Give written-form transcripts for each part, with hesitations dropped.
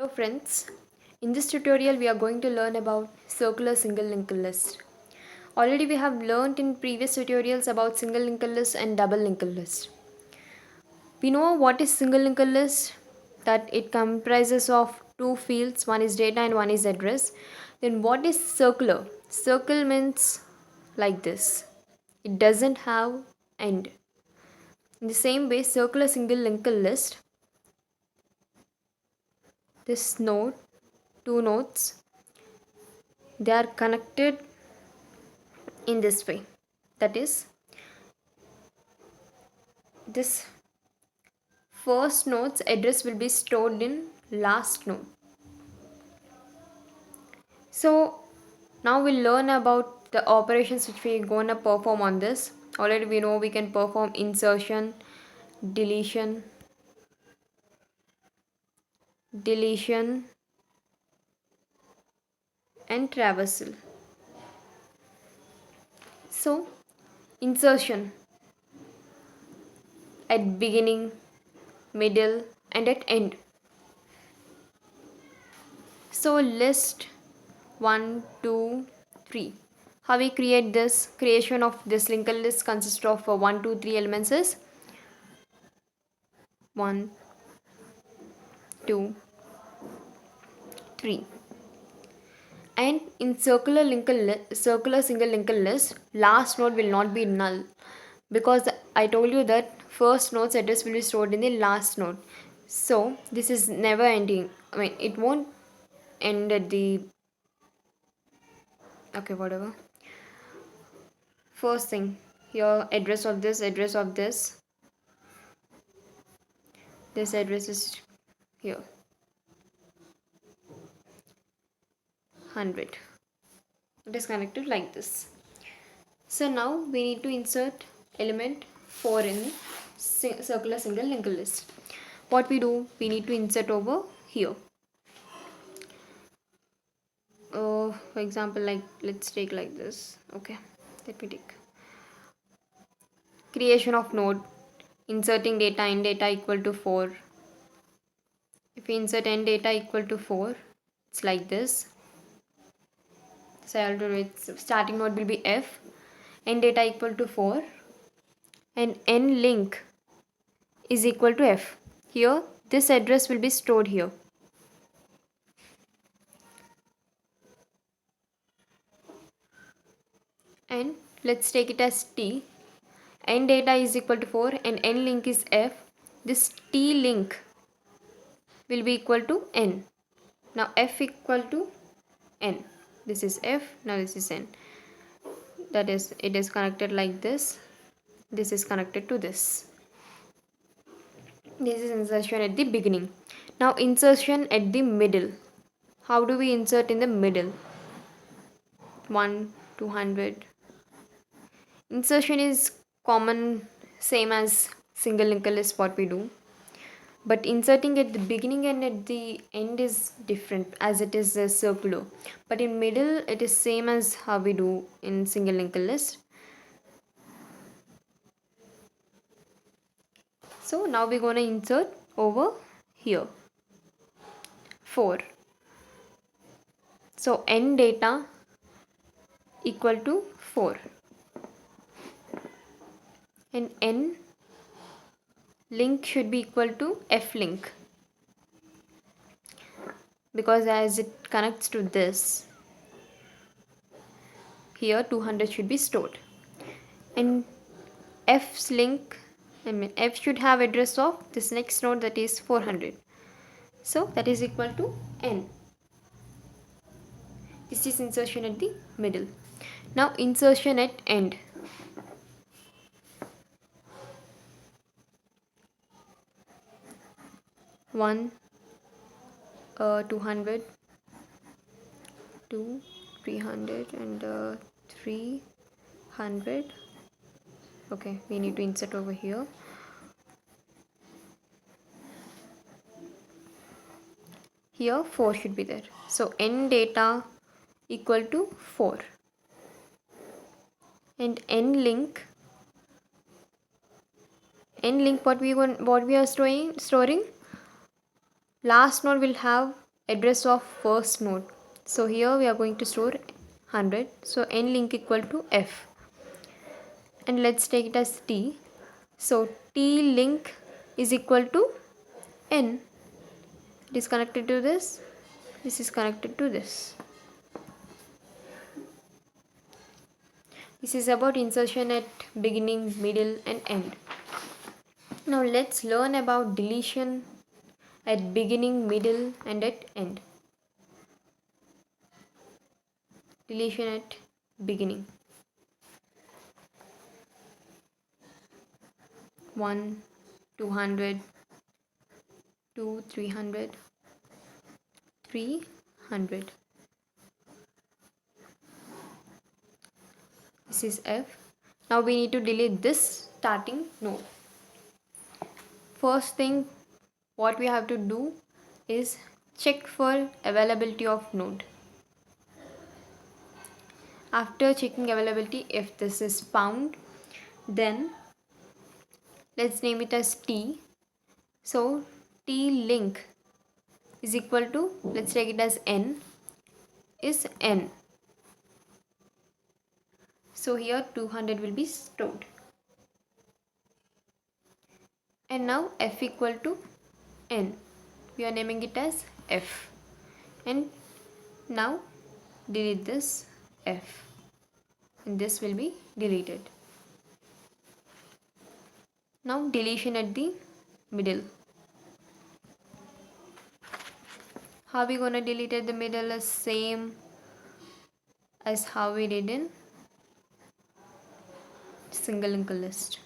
Hello friends, in this tutorial we are going to learn about circular single linked list. Already we have learned in previous tutorials about single linked list and double linked list. We know what is single linked list, that it comprises of two fields, one is data and one is address. Then what is circular? Circle means like this. It doesn't have end. In the same way, circular single linked list, this node, two nodes, they are connected in this way, that is, this first node's address will be stored in last node. So now we'll learn about the operations which we're gonna perform on this. Already we know we can perform insertion, deletion, and traversal. So insertion at beginning, middle and at end. So list 1, 2, 3. How we create this? Creation of this linked list consists of 1, 2, 3 elements is 1, 2, 3. And in circular single linked list, last node will not be null, because I told you that first node's address will be stored in the last node. So this is never ending. I mean, it won't end at the whatever. First thing, here address of this address is here 100. It is connected like this. So now we need to insert element 4 in circular single linked list. What we do, we need to insert over here. For example, like let's take like this. Okay, let me take creation of node, inserting data in data equal to 4. If we insert n data equal to 4, it's like this. So I'll do it. Starting node will be f, n data equal to 4, and n link is equal to f. Here this address will be stored here. And let's take it as t. N data is equal to 4 and n link is f. This t link will be equal to n. Now f equal to n. This is f, now this is n. That is, it is connected like this. This is connected to this. This is insertion at the beginning. Now insertion at the middle. How do we insert in the middle? 1, 200. Insertion is common, same as single linked list what we do. But inserting at the beginning and at the end is different, as it is a circular. But in middle it is same as how we do in single linked list. So now we're going to insert over here 4. So n data equal to 4 and n link should be equal to f link, because as it connects to this, here 200 should be stored, and f's link, f should have address of this next node, that is 400. So that is equal to n. This is insertion at the middle. Now insertion at end. 1, 200, 2, 300 and 300. Okay, we need to insert over here. Here 4 should be there. So n data equal to 4 and n link what we are storing, last node will have address of first node. So here we are going to store 100. So n link equal to f. And let's take it as t. So t link is equal to n. It is connected to this. This is connected to this. This is about insertion at beginning, middle and end. Now let's learn about deletion at beginning, middle and at end. Deletion at beginning. 1, 200, 2, 300, 300. This is F. Now we need to delete this starting node. First thing what we have to do is check for availability of node. After checking availability, if this is found, then let's name it as T. So T link is equal to, let's take it as N, is N. So here 200 will be stored. And now F equal to N. We are naming it as F. And now delete this F. And this will be deleted. Now deletion at the middle. How we gonna delete at the middle is same as how we did in single linked list.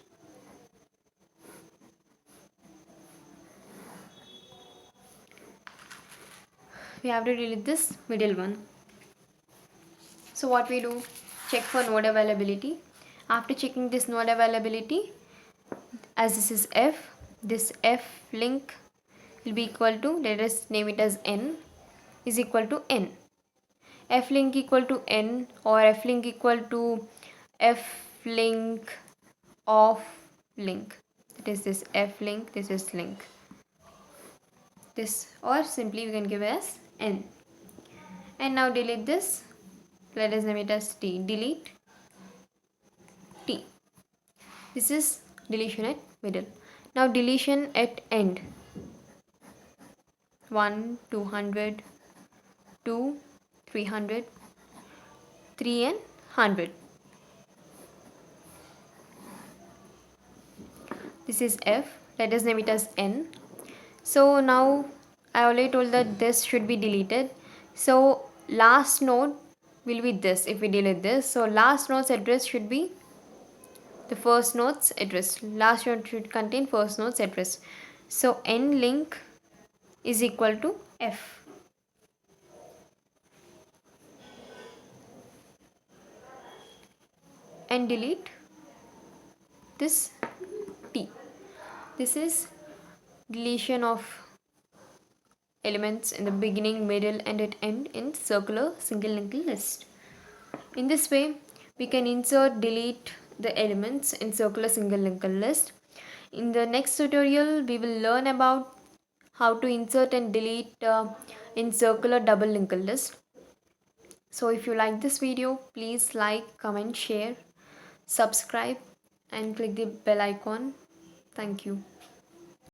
We have to delete this middle one. So what we do? Check for node availability. After checking this node availability, as this is F, this F link will be equal to, let us name it as N, is equal to N. F link equal to N, or F link equal to F link of link. That is this F link, this is link. This, or simply we can give as N. And now delete this. Let us name it as T. Delete T. This is deletion at middle. Now deletion at end. 1, 200, 2, 300, 3 and 100. This is F. Let us name it as N. So now I already told that this should be deleted. So last node will be this if we delete this. So last node's address should be the first node's address. Last node should contain first node's address. So N link is equal to F. And delete this T. This is deletion of elements in the beginning, middle and at end in circular single linked list. In this way, we can insert, delete the elements in circular single linked list. In the next tutorial, we will learn about how to insert and delete in circular double linked list. So if you like this video, please like, comment, share, subscribe and click the bell icon. Thank you.